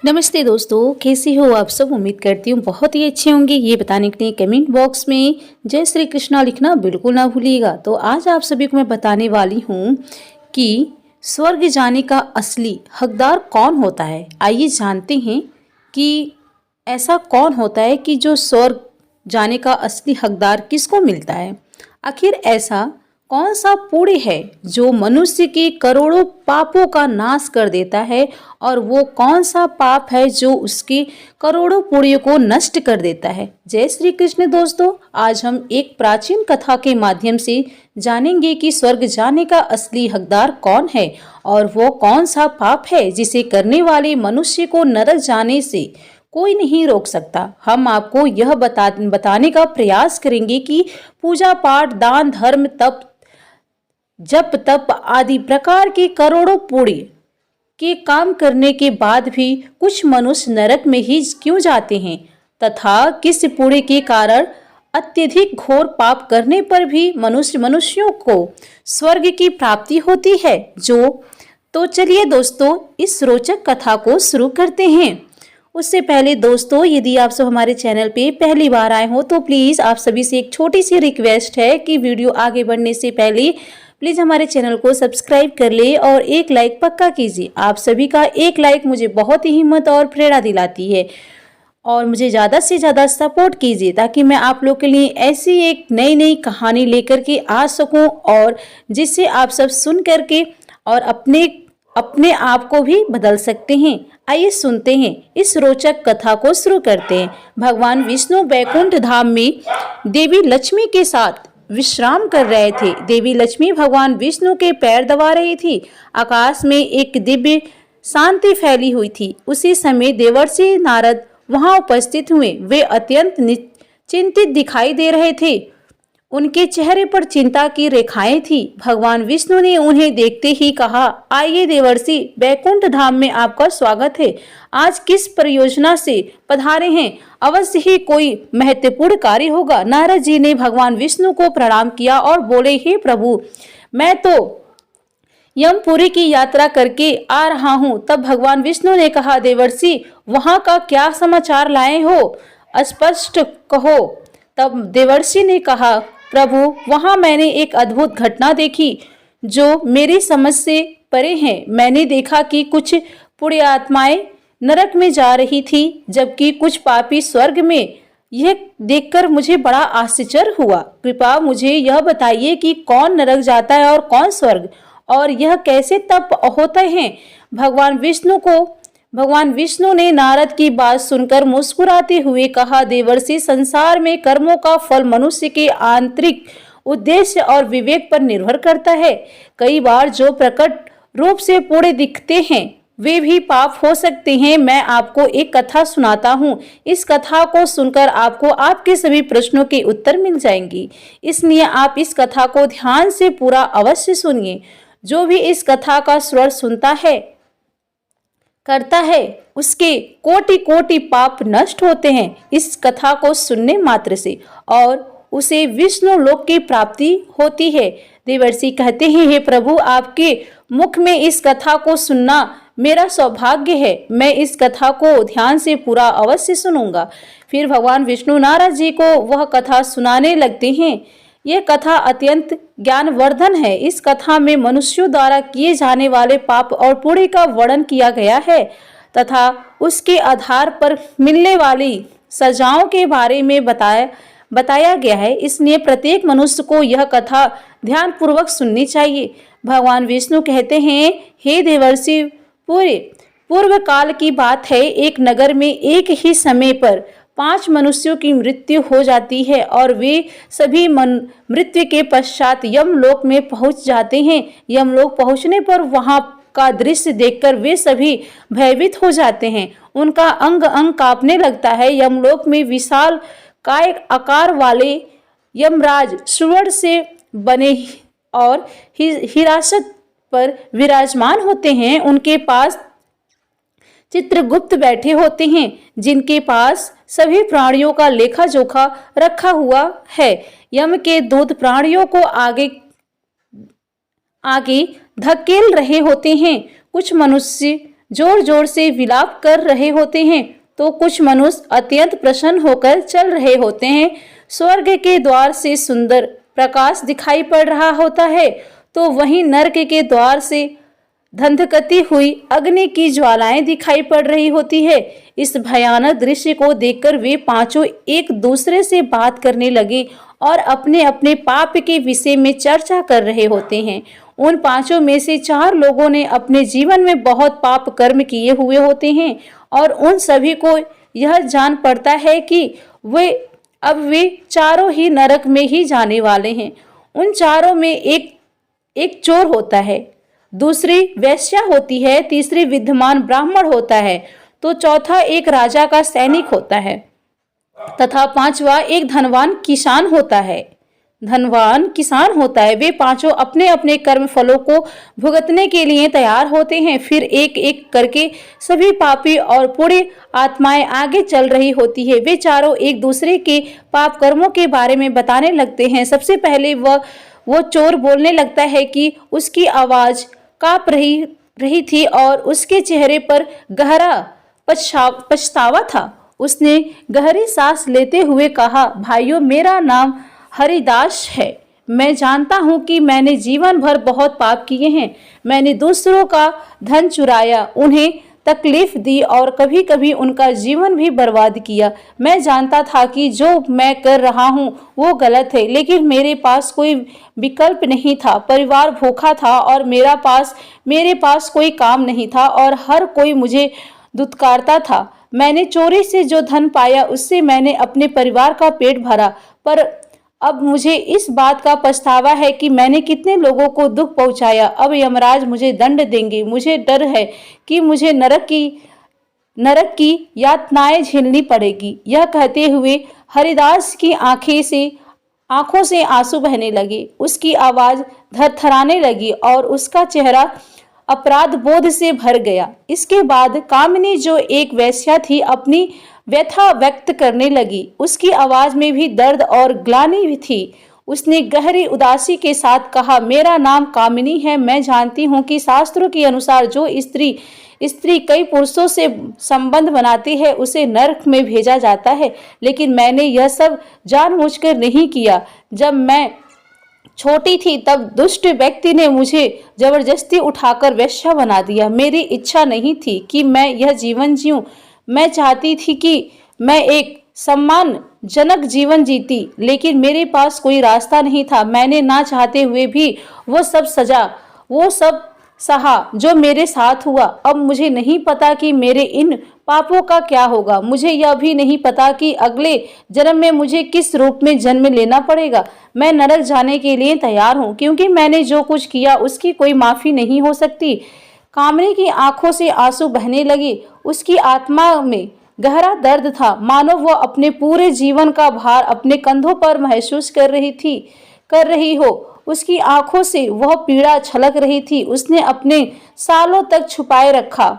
नमस्ते दोस्तों, कैसी हो आप सब। उम्मीद करती हूँ बहुत ही अच्छे होंगे। ये बताने के लिए कमेंट बॉक्स में जय श्री कृष्णा लिखना बिल्कुल ना भूलिएगा। तो आज आप सभी को मैं बताने वाली हूँ कि स्वर्ग जाने का असली हकदार कौन होता है। आइए जानते हैं कि ऐसा कौन होता है कि जो स्वर्ग जाने का असली हकदार किसको मिलता है। आखिर ऐसा कौन सा पुण्य है जो मनुष्य के करोड़ों पापों का नाश कर देता है, और वो कौन सा पाप है जो उसके करोड़ों पुण्य को नष्ट कर देता है। जय श्री कृष्ण दोस्तों, आज हम एक प्राचीन कथा के माध्यम से जानेंगे कि स्वर्ग जाने का असली हकदार कौन है और वो कौन सा पाप है जिसे करने वाले मनुष्य को नरक जाने से कोई नहीं रोक सकता। हम आपको यह बताने का प्रयास करेंगे कि पूजा पाठ, दान, धर्म, तप, जप तप आदि प्रकार के करोड़ों पुण्य के काम करने के बाद भी कुछ मनुष्य नरक में ही क्यों जाते हैं, तथा किस पुण्य के कारण अत्यधिक घोर पाप करने पर भी मनुष्यों को स्वर्ग की प्राप्ति होती है। तो चलिए दोस्तों, इस रोचक कथा को शुरू करते हैं। उससे पहले दोस्तों, यदि आप सब हमारे चैनल पे पहली बार आए हो तो प्लीज़ आप सभी से एक छोटी सी रिक्वेस्ट है कि वीडियो आगे बढ़ने से पहले प्लीज़ हमारे चैनल को सब्सक्राइब कर ले और एक लाइक पक्का कीजिए। आप सभी का एक लाइक मुझे बहुत ही हिम्मत और प्रेरणा दिलाती है, और मुझे ज़्यादा से ज़्यादा सपोर्ट कीजिए ताकि मैं आप लोग के लिए ऐसी एक नई नई कहानी लेकर के आ सकूं, और जिससे आप सब सुन करके और अपने आप को भी बदल सकते हैं। आइए सुनते हैं, इस रोचक कथा को शुरू करते हैं। भगवान विष्णु बैकुंठ धाम में देवी लक्ष्मी के साथ विश्राम कर रहे थे। देवी लक्ष्मी भगवान विष्णु के पैर दबा रही थी। आकाश में एक दिव्य शांति फैली हुई थी। उसी समय देवर्षि नारद वहां उपस्थित हुए। वे अत्यंत चिंतित दिखाई दे रहे थे। उनके चेहरे पर चिंता की रेखाएं थी। भगवान विष्णु ने उन्हें देखते ही कहा, आइए देवर्षि, बैकुंठ धाम में आपका स्वागत है। आज किस परियोजना से पधारे हैं? अवश्य ही कोई महत्वपूर्ण कार्य होगा। नारद जी ने भगवान विष्णु को प्रणाम किया और बोले, हे प्रभु, मैं तो यमपुरी की यात्रा करके आ रहा हूँ। तब भगवान विष्णु ने कहा, देवर्षि, वहाँ का क्या समाचार लाए हो? स्पष्ट कहो। तब देवर्षि ने कहा, प्रभु, वहां मैंने एक अद्भुत घटना देखी जो मेरी समझ से परे है। मैंने देखा कि कुछ पुण्यात्माएं नरक में जा रही थी, जबकि कुछ पापी स्वर्ग में। यह देखकर मुझे बड़ा आश्चर्य हुआ। कृपया मुझे यह बताइए कि कौन नरक जाता है और कौन स्वर्ग, और यह कैसे तप होते हैं। भगवान विष्णु ने नारद की बात सुनकर मुस्कुराते हुए कहा, देवर्षि, संसार में कर्मों का फल मनुष्य के आंतरिक उद्देश्य और विवेक पर निर्भर करता है। कई बार जो प्रकट रूप से पुण्य दिखते हैं वे भी पाप हो सकते हैं। मैं आपको एक कथा सुनाता हूँ। इस कथा को सुनकर आपको आपके सभी प्रश्नों के उत्तर मिल जाएंगे, इसलिए आप इस कथा को ध्यान से पूरा अवश्य सुनिए। जो भी इस कथा का स्वर करता है उसके कोटि कोटि पाप नष्ट होते हैं इस कथा को सुनने मात्र से, और उसे विष्णु लोक की प्राप्ति होती है। देवर्षि कहते हैं, हे प्रभु, आपके मुख में इस कथा को सुनना मेरा सौभाग्य है। मैं इस कथा को ध्यान से पूरा अवश्य सुनूंगा। फिर भगवान विष्णु नारद जी को वह कथा सुनाने लगते हैं। यह कथा अत्यंत ज्ञानवर्धन है। इस कथा में मनुष्यों द्वारा किए जाने वाले पाप और पुण्य का वर्णन किया गया है तथा उसके आधार पर मिलने वाली सजाओं के बारे में बताया गया है। इसलिए प्रत्येक मनुष्य को यह कथा ध्यानपूर्वक सुननी चाहिए। भगवान विष्णु कहते हैं, हे देवर्षि, पूर्व काल की बात है। एक नगर में एक ही समय पर 5 मनुष्यों की मृत्यु हो जाती है, और वे सभी मृत्यु के पश्चात यमलोक में पहुंच जाते हैं। यमलोक पहुंचने पर वहां का दृश्य देखकर वे सभी भयभीत हो जाते हैं। उनका अंग अंग कांपने लगता है। यमलोक में विशाल काय आकार वाले यमराज स्वर्ण से बने और हिरासत पर विराजमान होते हैं। उनके पास चित्रगुप्त बैठे होते हैं, जिनके पास सभी प्राणियों का लेखा जोखा रखा हुआ है। यम के दूत प्राणियों को आगे धकेल रहे होते हैं। कुछ मनुष्य जोर जोर से विलाप कर रहे होते हैं, तो कुछ मनुष्य अत्यंत प्रसन्न होकर चल रहे होते हैं। स्वर्ग के द्वार से सुंदर प्रकाश दिखाई पड़ रहा होता है, तो वहीं नरक के द्वार से धंधकती हुई अग्नि की ज्वालाएं दिखाई पड़ रही होती है। इस भयानक दृश्य को देखकर वे पांचों एक दूसरे से बात करने लगे और अपने अपने पाप के विषय में चर्चा कर रहे होते हैं। उन पांचों में से 4 लोगों ने अपने जीवन में बहुत पाप कर्म किए हुए होते हैं और उन सभी को यह जान पड़ता है कि वे चारों ही नरक में ही जाने वाले हैं। उन चारों में एक चोर होता है, दूसरी वेश्या होती है, तीसरी विद्यमान ब्राह्मण होता है, तो चौथा एक राजा का सैनिक होता है तथा पांचवा एक धनवान किसान होता है। वे पांचों अपने अपने कर्म फलों को भुगतने के लिए तैयार होते हैं। फिर एक एक करके सभी पापी और पुण्य आत्माएं आगे चल रही होती है। वे चारों एक दूसरे के पाप कर्मों के बारे में बताने लगते हैं। सबसे पहले वो चोर बोलने लगता है कि उसकी आवाज कांप रही थी और उसके चेहरे पर गहरा पछतावा था। उसने गहरी सांस लेते हुए कहा, भाइयों, मेरा नाम हरिदास है। मैं जानता हूँ कि मैंने जीवन भर बहुत पाप किए हैं। मैंने दूसरों का धन चुराया, उन्हें तकलीफ दी और कभी कभी उनका जीवन भी बर्बाद किया। मैं जानता था कि जो मैं कर रहा हूँ वो गलत है, लेकिन मेरे पास कोई विकल्प नहीं था। परिवार भूखा था और मेरे पास कोई काम नहीं था और हर कोई मुझे दुत्कारता था। मैंने चोरी से जो धन पाया उससे मैंने अपने परिवार का पेट भरा, पर अब मुझे इस बात का पछतावा है कि मैंने कितने लोगों को दुख पहुंचाया। अब यमराज मुझे दंड देंगे। मुझे डर है कि मुझे नरक की यातनाएं झेलनी पड़ेगी। यह कहते हुए हरिदास की आंखों से आंसू बहने लगे, उसकी आवाज थरथराने लगी और उसका चेहरा अपराध बोध से भर गया। इसके बाद कामिनी, जो एक वेश्या थी, अपनी व्यथा व्यक्त करने लगी। उसकी आवाज में भी दर्द और ग्लानि भी थी। उसने गहरी उदासी के साथ कहा, मेरा नाम कामिनी है। मैं जानती हूँ कि शास्त्रों के अनुसार जो स्त्री कई पुरुषों से संबंध बनाती है उसे नरक में भेजा जाता है, लेकिन मैंने यह सब जानबूझकर नहीं किया। जब मैं छोटी थी तब दुष्ट व्यक्ति ने मुझे जबरदस्ती उठाकर वेश्या बना दिया। मेरी इच्छा नहीं थी कि मैं यह जीवन जीऊं। मैं चाहती थी कि मैं एक सम्मानजनक जीवन जीती, लेकिन मेरे पास कोई रास्ता नहीं था। मैंने ना चाहते हुए भी वो सब सहा जो मेरे साथ हुआ। अब मुझे नहीं पता कि मेरे इन पापों का क्या होगा। मुझे यह भी नहीं पता कि अगले जन्म में मुझे किस रूप में जन्म लेना पड़ेगा। मैं नरक जाने के लिए तैयार हूँ, क्योंकि मैंने जो कुछ किया उसकी कोई माफी नहीं हो सकती। कामनी की आंखों से आंसू बहने लगे। उसकी आत्मा में गहरा दर्द था, मानो वह अपने पूरे जीवन का भार अपने कंधों पर महसूस कर रही हो। उसकी आंखों से वह पीड़ा छलक रही थी। उसने अपने सालों तक छुपाए रखा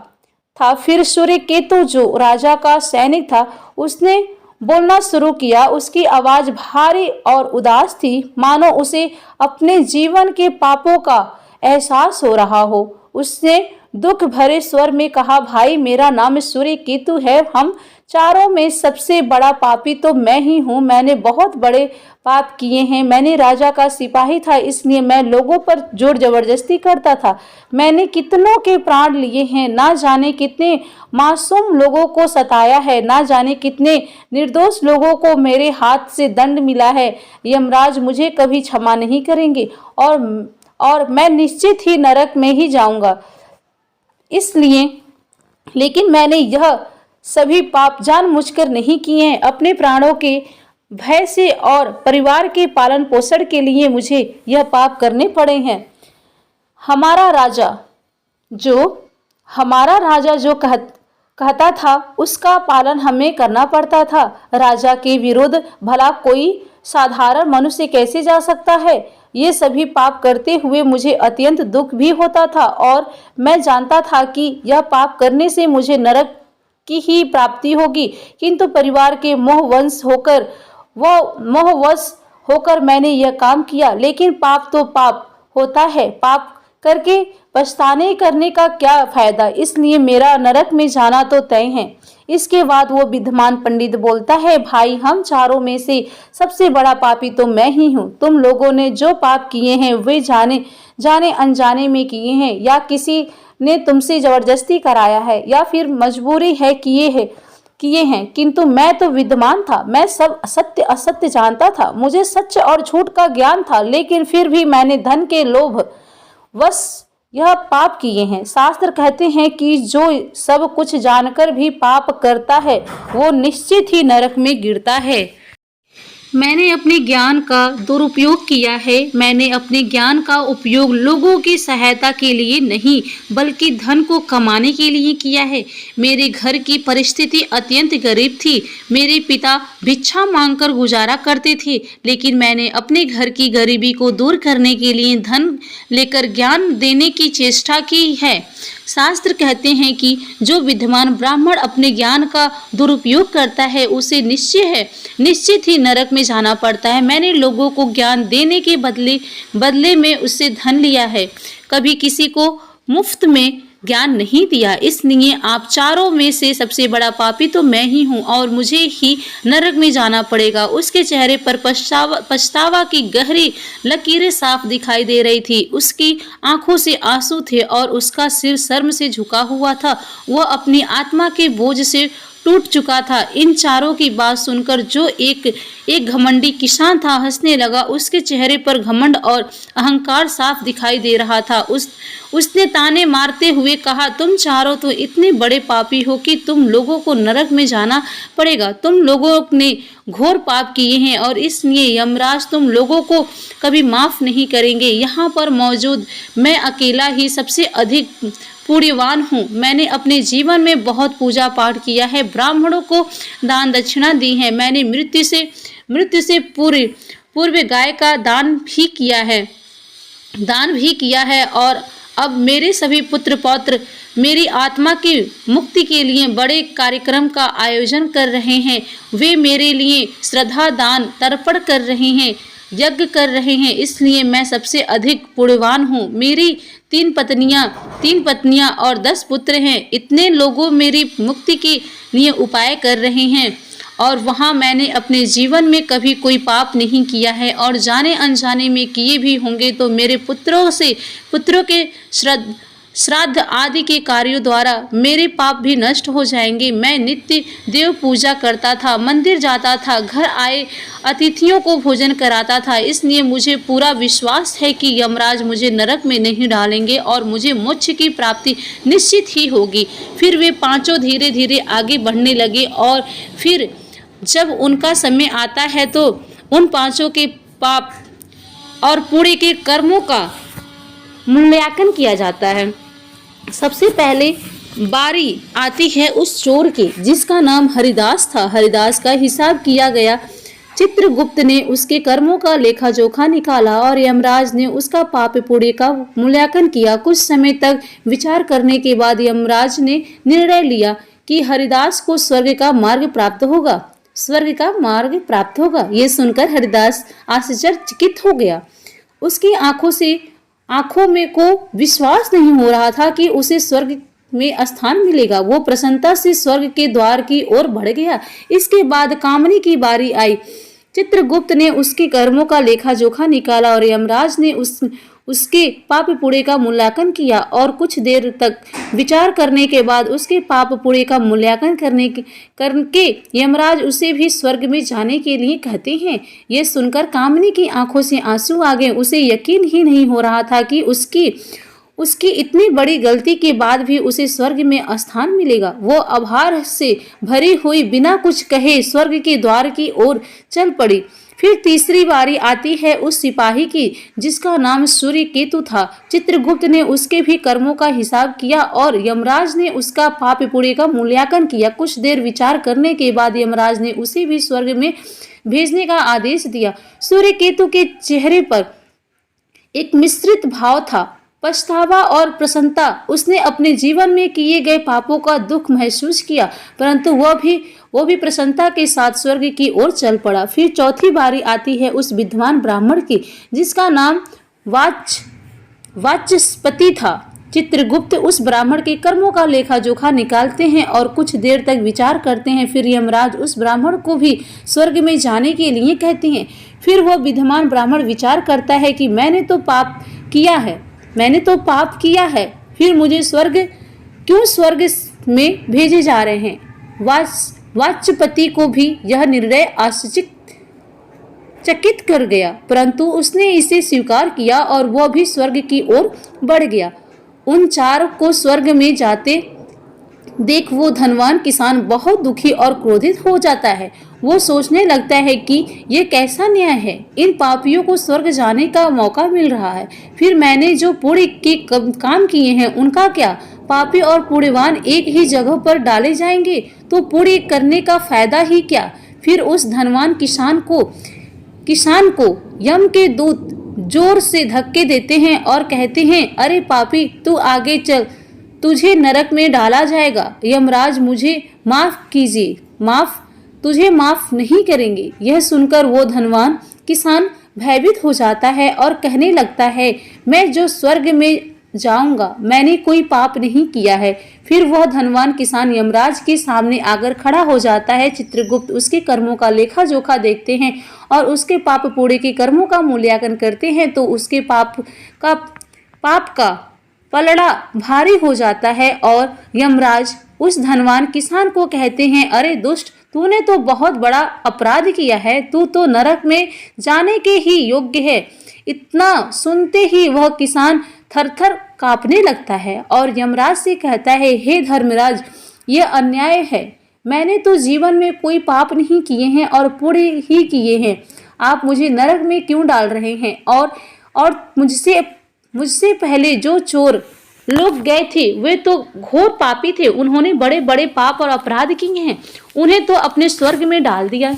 था। फिर सूर्य केतु, जो राजा का सैनिक था, उसने बोलना शुरू किया। उसकी आवाज भारी और उदास थी, मानो उसे अपने जीवन के पापों का एहसास हो रहा हो। उसने दुख भरे स्वर में कहा, भाई, मेरा नाम सूर्य केतु है। हम चारों में सबसे बड़ा पापी तो मैं ही हूँ। मैंने बहुत बड़े पाप किए हैं। मैंने राजा का सिपाही था, इसलिए मैं लोगों पर जोर जबरदस्ती करता था। मैंने कितनों के प्राण लिए हैं। ना जाने कितने मासूम लोगों को सताया है। ना जाने कितने निर्दोष लोगों को मेरे हाथ से दंड मिला है। यमराज मुझे कभी क्षमा नहीं करेंगे और मैं निश्चित ही नरक में ही जाऊंगा। इसलिए, लेकिन मैंने यह सभी पाप जानबूझकर नहीं किए हैं। अपने प्राणों के भय से और परिवार के पालन पोषण के लिए मुझे यह पाप करने पड़े हैं। हमारा राजा जो कहता था उसका पालन हमें करना पड़ता था। राजा के विरुद्ध भला कोई साधारण मनुष्य कैसे जा सकता है। ये सभी पाप करते हुए मुझे अत्यंत दुख भी होता था और मैं जानता था कि यह पाप करने से मुझे नरक की ही प्राप्ति होगी, किंतु परिवार के मोहवश होकर मैंने यह काम किया। लेकिन पाप तो पाप होता है। पाप करके पछताने करने का क्या फायदा, इसलिए मेरा नरक में जाना तो तय है। इसके बाद वो विद्वान पंडित बोलता है, भाई हम चारों में से सबसे बड़ा पापी तो मैं ही हूँ। तुम लोगों ने जो पाप किए हैं वे जाने जाने अनजाने में किए हैं, या किसी ने तुमसे जबरदस्ती कराया है, या फिर मजबूरी है किए हैं। किंतु मैं तो विद्वान था, मैं सब सत्य असत्य जानता था, मुझे सच और झूठ का ज्ञान था, लेकिन फिर भी मैंने धन के लोभ वश यह पाप किए हैं। शास्त्र कहते हैं कि जो सब कुछ जानकर भी पाप करता है वो निश्चित ही नरक में गिरता है। मैंने अपने ज्ञान का दुरुपयोग किया है। मैंने अपने ज्ञान का उपयोग लोगों की सहायता के लिए नहीं, बल्कि धन को कमाने के लिए किया है। मेरे घर की परिस्थिति अत्यंत गरीब थी। मेरे पिता भिक्षा मांगकर गुजारा करते थे, लेकिन मैंने अपने घर की गरीबी को दूर करने के लिए धन लेकर ज्ञान देने की चेष्टा की है। शास्त्र कहते हैं कि जो विद्वान ब्राह्मण अपने ज्ञान का दुरुपयोग करता है उसे निश्चित ही नरक में जाना पड़ता है। मैंने लोगों को ज्ञान देने के बदले में उससे धन लिया है, कभी किसी को मुफ्त में ज्ञान नहीं दिया। इसलिए आप चारों में से सबसे बड़ा पापी तो मैं ही हूँ और मुझे ही नरक में जाना पड़ेगा। उसके चेहरे पर पछतावा की गहरी लकीरें साफ दिखाई दे रही थी। उसकी आंखों से आंसू थे और उसका सिर शर्म से झुका हुआ था। वह अपनी आत्मा के बोझ से टूट चुका था। इन चारों की बात सुनकर जो एक घमंडी किसान था हंसने लगा। उसके चेहरे पर घमंड और अहंकार साफ दिखाई दे रहा था। उसने ताने मारते हुए कहा, तुम चारों तो इतने बड़े पापी हो कि तुम लोगों को नरक में जाना पड़ेगा। तुम लोगों ने घोर पाप किए हैं और इसलिए यमराज तुम लोगों को कभी माफ नहीं करेंगे। यहाँ पर मौजूद मैं अकेला ही सबसे अधिक पुण्यवान हूँ। मैंने अपने जीवन में बहुत पूजा पाठ किया है, ब्राह्मणों को दान दक्षिणा दी है। मैंने मृत्यु से पूर्व गाय का दान भी किया है और अब मेरे सभी पुत्र पौत्र मेरी आत्मा की मुक्ति के लिए बड़े कार्यक्रम का आयोजन कर रहे हैं। वे मेरे लिए श्रद्धा दान तर्पण कर रहे हैं, यज्ञ कर रहे हैं, इसलिए मैं सबसे अधिक पुण्यवान हूँ। मेरी तीन पत्नियां और 10 पुत्र हैं। इतने लोगों मेरी मुक्ति के लिए उपाय कर रहे हैं और वहाँ मैंने अपने जीवन में कभी कोई पाप नहीं किया है और जाने अनजाने में किए भी होंगे तो मेरे पुत्रों के श्राद्ध आदि के कार्यों द्वारा मेरे पाप भी नष्ट हो जाएंगे। मैं नित्य देव पूजा करता था, मंदिर जाता था, घर आए अतिथियों को भोजन कराता था, इसलिए मुझे पूरा विश्वास है कि यमराज मुझे नरक में नहीं डालेंगे और मुझे मोक्ष की प्राप्ति निश्चित ही होगी। फिर वे पांचों धीरे धीरे आगे बढ़ने लगे और फिर जब उनका समय आता है तो उन पांचों के पाप और पुण्य के कर्मों का मूल्यांकन किया जाता है। सबसे पहले बारी आती है उस चोर की जिसका नाम हरिदास था। हरिदास का हिसाब किया गया। चित्रगुप्त ने उसके कर्मों का लेखा जोखा निकाला और यमराज ने उसका पाप पुण्य का मूल्यांकन किया। कुछ समय तक विचार करने के बाद यमराज ने निर्णय लिया कि हरिदास को स्वर्ग का मार्ग प्राप्त होगा। ये सुनकर हरिदास आश्चर्यचकित हो गया। उसकी आंखों में को विश्वास नहीं हो रहा था कि उसे स्वर्ग में स्थान मिलेगा। वो प्रसन्नता से स्वर्ग के द्वार की ओर बढ़ गया। इसके बाद कामनी की बारी आई। चित्रगुप्त ने उसके कर्मों का लेखा जोखा निकाला और यमराज ने उसके पाप पुण्य का मूल्यांकन किया और कुछ देर तक विचार करने के बाद उसके पाप पुण्य का मूल्यांकन करके यमराज उसे भी स्वर्ग में जाने के लिए कहते हैं। यह सुनकर कामनी की आंखों से आंसू आ गए। उसे यकीन ही नहीं हो रहा था कि उसकी इतनी बड़ी गलती के बाद भी उसे स्वर्ग में स्थान मिलेगा। वो आभार से भरी हुई बिना कुछ कहे स्वर्ग के द्वार की ओर चल पड़ी। फिर तीसरी बारी आती है उस सिपाही की जिसका नाम सूर्यकेतु था। चित्रगुप्त ने उसके भी कर्मों का हिसाब किया और यमराज ने उसका पाप पुण्य का मूल्यांकन किया। कुछ देर विचार करने के बाद यमराज ने उसे भी स्वर्ग में भेजने का आदेश दिया। सूर्यकेतु के चेहरे पर एक मिश्रित भाव था, पछतावा और प्रसन्नता। उसने अपने जीवन में किए गए पापों का दुख महसूस किया, परंतु वो भी प्रसन्नता के साथ स्वर्ग की ओर चल पड़ा। फिर चौथी बारी आती है उस विद्वान ब्राह्मण की जिसका नाम वाचस्पति था। चित्रगुप्त उस ब्राह्मण के कर्मों का लेखा जोखा निकालते हैं और कुछ देर तक विचार करते हैं। फिर यमराज उस ब्राह्मण को भी स्वर्ग में जाने के लिए कहते हैं। फिर वह विद्यमान ब्राह्मण विचार करता है कि मैंने तो पाप किया है, फिर मुझे स्वर्ग में भेजे जा रहे हैं। वाचस्पति को भी यह निर्णय आश्चर्यचकित कर गया, परंतु उसने इसे स्वीकार किया और वह भी स्वर्ग की ओर बढ़ गया। उन चार को स्वर्ग में जाते देख वो धनवान किसान बहुत दुखी और क्रोधित हो जाता है। वो सोचने लगता है कि ये कैसा न्याय है, इन पापियों को स्वर्ग जाने का मौका मिल रहा है, फिर मैंने जो पुण्य के काम किए हैं उनका क्या? पापी और पुण्यवान एक ही जगह पर डाले जाएंगे तो पुण्य करने का फायदा ही क्या? फिर उस धनवान किसान को यम के दूत जोर से धक्के देते हैं और कहते हैं, अरे पापी, तू आगे चल, तुझे नरक में डाला जाएगा। यमराज मुझे माफ कीजिए, तुझे माफ नहीं करेंगे। यह सुनकर वो धनवान किसान भयभीत हो जाता है और कहने लगता है, मैं जो स्वर्ग में जाऊंगा, मैंने कोई पाप नहीं किया है। फिर वह धनवान किसान यमराज के सामने आकर खड़ा हो जाता है। चित्रगुप्त उसके कर्मों का लेखा जोखा देखते हैं और उसके पाप पुण्य के कर्मों का मूल्यांकन करते हैं तो उसके पाप का पलड़ा भारी हो जाता है और यमराज उस धनवान किसान को कहते हैं, अरे दुष्ट, तूने तो बहुत बड़ा अपराध किया है, तू तो नरक में जाने के ही योग्य है। इतना सुनते ही वह किसान थरथर कांपने लगता है और यमराज से कहता है, हे धर्मराज, ये अन्याय है। मैंने तो जीवन में कोई पाप नहीं किए हैं और पुण्य ही किए हैं। आप मुझे नरक में क्यों डाल रहे हैं? और मुझसे पहले जो चोर लोग गए थे वे तो घोर पापी थे, उन्होंने बड़े बड़े पाप और अपराध किए हैं, उन्हें तो अपने स्वर्ग में डाल दिया है।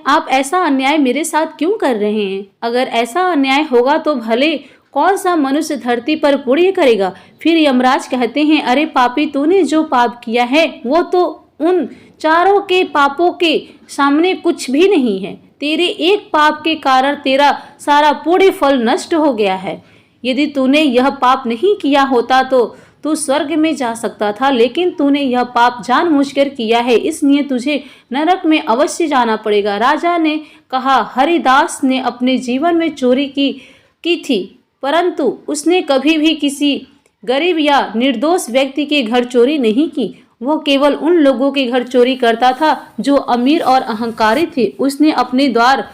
आप ऐसा अन्याय मेरे साथ क्यों कर रहे हैं? अगर ऐसा अन्याय होगा तो भले कौन सा मनुष्य धरती पर पुण्य करेगा? फिर यमराज कहते हैं, अरे पापी, तूने जो पाप किया है वो तो उन चारों के पापों के सामने कुछ भी नहीं है। तेरे एक पाप के कारण तेरा सारा पुण्य फल नष्ट हो गया है। यदि तूने यह पाप नहीं किया होता तो तू स्वर्ग में जा सकता था, लेकिन तूने यह पाप जानबूझकर किया है, इसलिए तुझे नरक में अवश्य जाना पड़ेगा। राजा ने कहा, हरिदास ने अपने जीवन में चोरी की थी, परंतु उसने कभी भी किसी गरीब या निर्दोष व्यक्ति के घर चोरी नहीं की। वह केवल उन लोगों के घर चोरी करता था जो अमीर और अहंकारी थे। उसने अपने द्वारा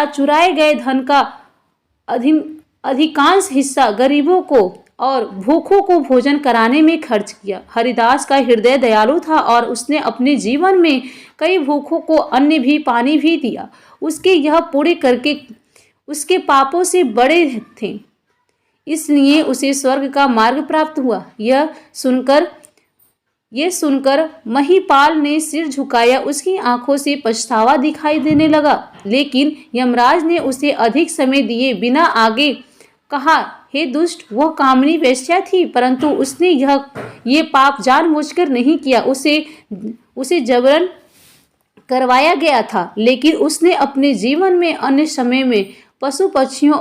चुराए गए धन का अधिकांश हिस्सा गरीबों को और भूखों को भोजन कराने में खर्च किया। हरिदास का हृदय दयालु था और उसने अपने जीवन में कई भूखों को अन्न भी पानी भी दिया। उसके यह पुण्य करके उसके पापों से बड़े थे, इसलिए उसे स्वर्ग का मार्ग प्राप्त हुआ। यह सुनकर महिपाल ने सिर झुकाया। उसकी आंखों से पछतावा दिखाई देने लगा, लेकिन यमराज ने उसे अधिक समय दिए बिना आगे कहा, हे दुष्ट, वह कामिनी वेश्या थी, परंतु उसने ये पाप जानबूझकर नहीं किया। उसे जबरन करवाया गया था, लेकिन उसने अपने जीवन में अन्य समय में पशु पक्षियों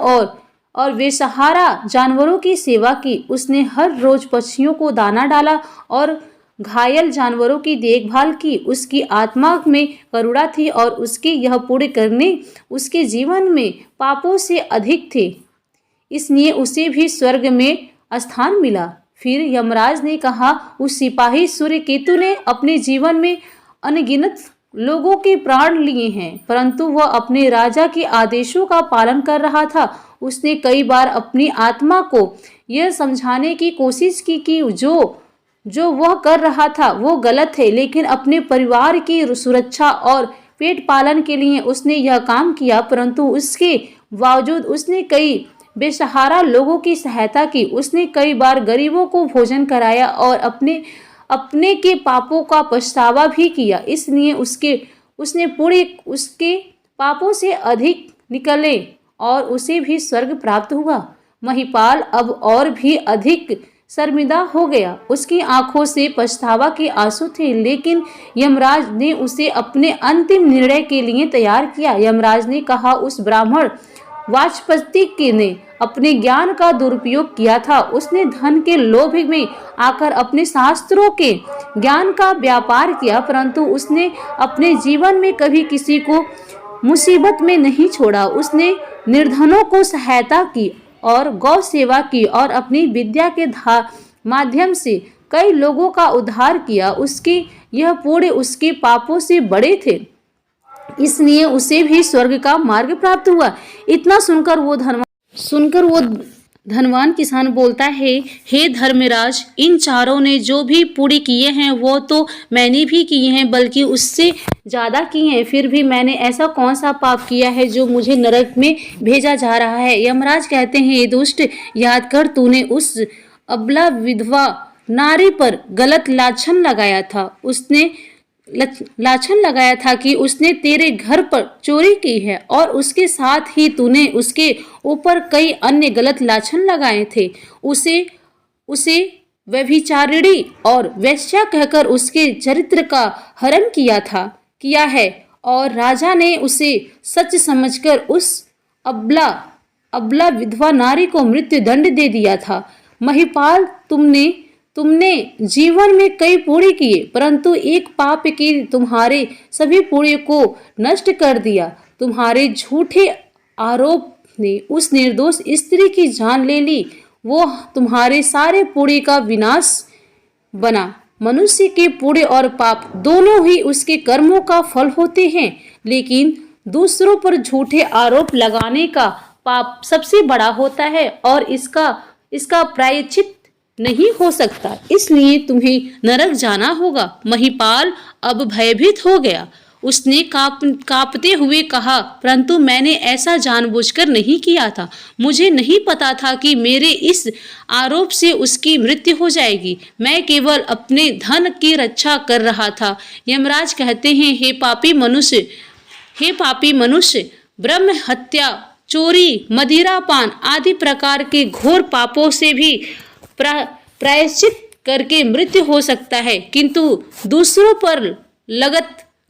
और बेसहारा जानवरों की सेवा की। उसने हर रोज पक्षियों को दाना डाला और घायल जानवरों की देखभाल की। उसकी आत्मा में करुणा थी और उसके यह पुण्य करने उसके जीवन में पापों से अधिक थे, इसलिए उसे भी स्वर्ग में स्थान मिला। फिर यमराज ने कहा, उस सिपाही सूर्यकेतु ने अपने जीवन में अनगिनत लोगों के प्राण लिए हैं, परंतु वह अपने राजा के आदेशों का पालन कर रहा था। उसने कई बार अपनी आत्मा को यह समझाने की कोशिश की कि जो वह कर रहा था वो गलत है, लेकिन अपने परिवार की सुरक्षा और पेट पालन के लिए उसने यह काम किया। परंतु उसके बावजूद उसने कई बेसहारा लोगों की सहायता की। उसने कई बार गरीबों को भोजन कराया और अपने के पापों का पछतावा भी किया, इसलिए उसने पूरे उसके पापों से अधिक निकले और उसे भी स्वर्ग प्राप्त हुआ। महिपाल अब और भी अधिक शर्मिंदा हो गया। उसकी आंखों से पछतावा के आंसू थे, लेकिन यमराज ने उसे अपने अंतिम निर्णय के लिए तैयार किया। यमराज ने कहा, उस ब्राह्मण वाचस्पति ने अपने ज्ञान का दुरुपयोग किया था। उसने धन के लोभ में आकर अपने शास्त्रों के ज्ञान का व्यापार किया, परंतु उसने अपने जीवन में कभी किसी को मुसीबत में नहीं छोड़ा। उसने निर्धनों को सहायता की और गौ सेवा की और अपनी विद्या के माध्यम से कई लोगों का उद्धार किया। उसके यह पुण्य उसके पापों से बड़े थे, इसलिए उसे भी स्वर्ग का मार्ग प्राप्त हुआ। इतना सुनकर वो धनवान किसान बोलता है, हे धर्मराज, इन चारों ने जो भी पुण्य किए हैं वो तो मैंने भी किए हैं, बल्कि उससे ज़्यादा किए हैं। फिर भी मैंने ऐसा कौन सा पाप किया है जो मुझे नरक में भेजा जा रहा है। यमराज कहते हैं, ये दुष्ट, याद कर, तूने उस अबला विधवा नारी पर गलत लाछन लगाया था कि उसने तेरे घर पर चोरी की है, और उसके साथ ही तूने उसके ऊपर कई अन्य गलत लाछन लगाए थे। उसे व्यभिचारिणी और वेश्या कहकर उसके चरित्र का हरण किया है, और राजा ने उसे सच समझकर उस अबला विधवा नारी को मृत्यु दंड दे दिया था। महिपाल, तुमने जीवन में कई पुण्य किए, परंतु एक पाप की तुम्हारे सभी पुण्य को नष्ट कर दिया। तुम्हारे झूठे आरोप ने उस निर्दोष स्त्री की जान ले ली। वो तुम्हारे सारे पुण्य का विनाश बना। मनुष्य के पुण्य और पाप दोनों ही उसके कर्मों का फल होते हैं, लेकिन दूसरों पर झूठे आरोप लगाने का पाप सबसे बड़ा होता है और इसका प्रायश्चित नहीं हो सकता, इसलिए तुम्हें नरक जाना होगा। महिपाल अब भयभीत हो गया। उसने कांपते हुए कहा, परंतु मैंने ऐसा जानबूझकर नहीं किया था। मुझे नहीं पता था कि मेरे इस आरोप से उसकी मृत्यु हो जाएगी। मैं केवल अपने धन की रक्षा कर रहा था। यमराज कहते हैं, हे पापी मनुष्य, ब्रह्म हत्या, चोरी, मदिरापान आदि प्रकार के घोर पापों से भी प्रायश्चित करके मृत्यु हो सकता है, किंतु दूसरों पर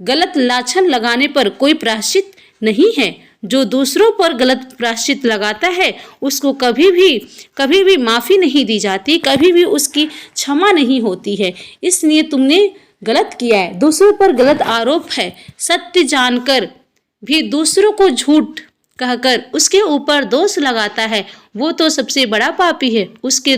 गलत लाछन लगाने पर कोई प्रायश्चित नहीं है। जो दूसरों पर गलत प्रायश्चित लगाता है उसको कभी भी माफी नहीं दी जाती, कभी भी उसकी क्षमा नहीं होती है। इसलिए तुमने गलत किया है। दूसरों पर गलत आरोप है। सत्य जानकर भी दूसरों को झूठ कहकर उसके ऊपर दोष लगाता है, वो तो सबसे बड़ा पापी है। उसके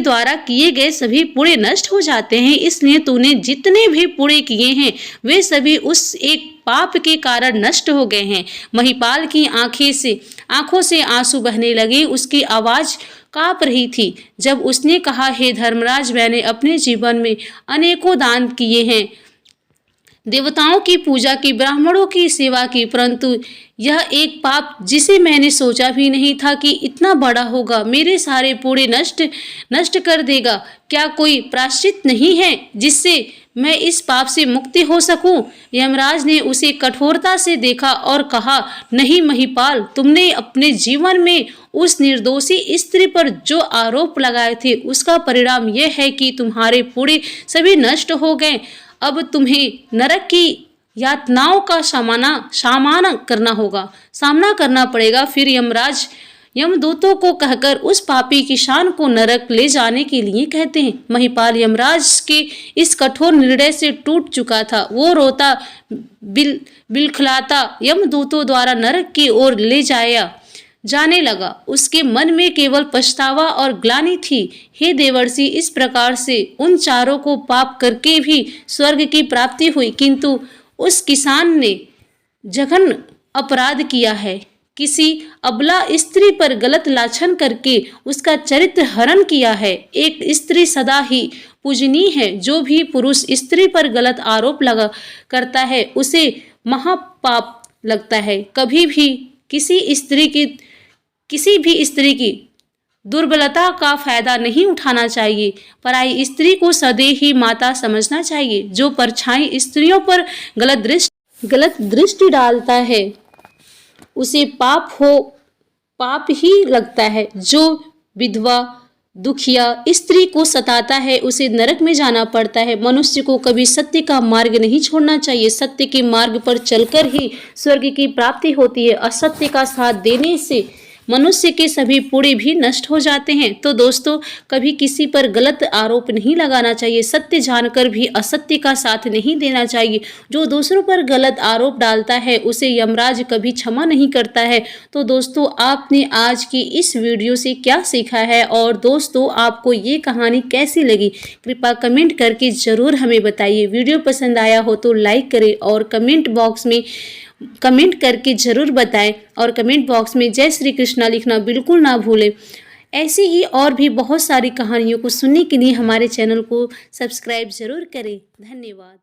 द्वारा किए गए सभी पुण्य नष्ट हो जाते हैं। इसलिए तूने जितने भी पुण्य किए हैं वे सभी उस एक पाप के कारण नष्ट हो गए हैं। महिपाल की आंखों से आंसू बहने लगे। उसकी आवाज कांप रही थी जब उसने कहा, हे धर्मराज, मैंने अपने जीवन में अनेकों दान किए हैं, देवताओं की पूजा की, ब्राह्मणों की सेवा की, परंतु यह एक पाप जिसे मैंने सोचा भी नहीं था कि इतना बड़ा होगा, मेरे सारे पुण्य नष्ट कर देगा। क्या कोई प्रायश्चित नहीं है जिससे मैं इस पाप से मुक्ति हो सकूं? यमराज ने उसे कठोरता से देखा और कहा, नहीं महिपाल, तुमने अपने जीवन में उस निर्दोषी स्त्री पर जो आरोप लगाए थे उसका परिणाम यह है कि तुम्हारे पुण्य सभी नष्ट हो गए। अब तुम्हें नरक की यातनाओं का सामना करना पड़ेगा। फिर यमराज यमदूतों को कहकर उस पापी किसान को नरक ले जाने के लिए कहते हैं। महिपाल यमराज के इस कठोर निर्णय से टूट चुका था। वो रोता बिलखलाता यमदूतों द्वारा नरक की ओर ले जाने लगा। उसके मन में केवल पछतावा और ग्लानि थी। हे देवर्षि, इस प्रकार से उन चारों को पाप करके भी स्वर्ग की प्राप्ति हुई, किंतु उस किसान ने जघन्य अपराध किया है। किसी अबला स्त्री पर गलत लाछन करके उसका चरित्र हरण किया है। एक स्त्री सदा ही पूजनीय है। जो भी पुरुष स्त्री पर गलत आरोप करता है उसे महापाप लगता है। कभी भी किसी भी स्त्री की दुर्बलता का फायदा नहीं उठाना चाहिए। पराई स्त्री को सदैव ही माता समझना चाहिए। जो परछाई स्त्रियों पर गलत दृष्टि डालता है उसे पाप ही लगता है। जो विधवा, दुखिया स्त्री को सताता है उसे नरक में जाना पड़ता है। मनुष्य को कभी सत्य का मार्ग नहीं छोड़ना चाहिए। सत्य के मार्ग पर चलकर ही स्वर्ग की प्राप्ति होती है। असत्य का साथ देने से मनुष्य के सभी पुण्य भी नष्ट हो जाते हैं। तो दोस्तों, कभी किसी पर गलत आरोप नहीं लगाना चाहिए। सत्य जानकर भी असत्य का साथ नहीं देना चाहिए। जो दूसरों पर गलत आरोप डालता है उसे यमराज कभी क्षमा नहीं करता है। तो दोस्तों, आपने आज की इस वीडियो से क्या सीखा है और दोस्तों आपको ये कहानी कैसी लगी, कृपया कमेंट करके ज़रूर हमें बताइए। वीडियो पसंद आया हो तो लाइक करें और कमेंट बॉक्स में कमेंट करके ज़रूर बताएं और कमेंट बॉक्स में जय श्री कृष्णा लिखना बिल्कुल ना भूलें। ऐसी ही और भी बहुत सारी कहानियों को सुनने के लिए हमारे चैनल को सब्सक्राइब ज़रूर करें। धन्यवाद।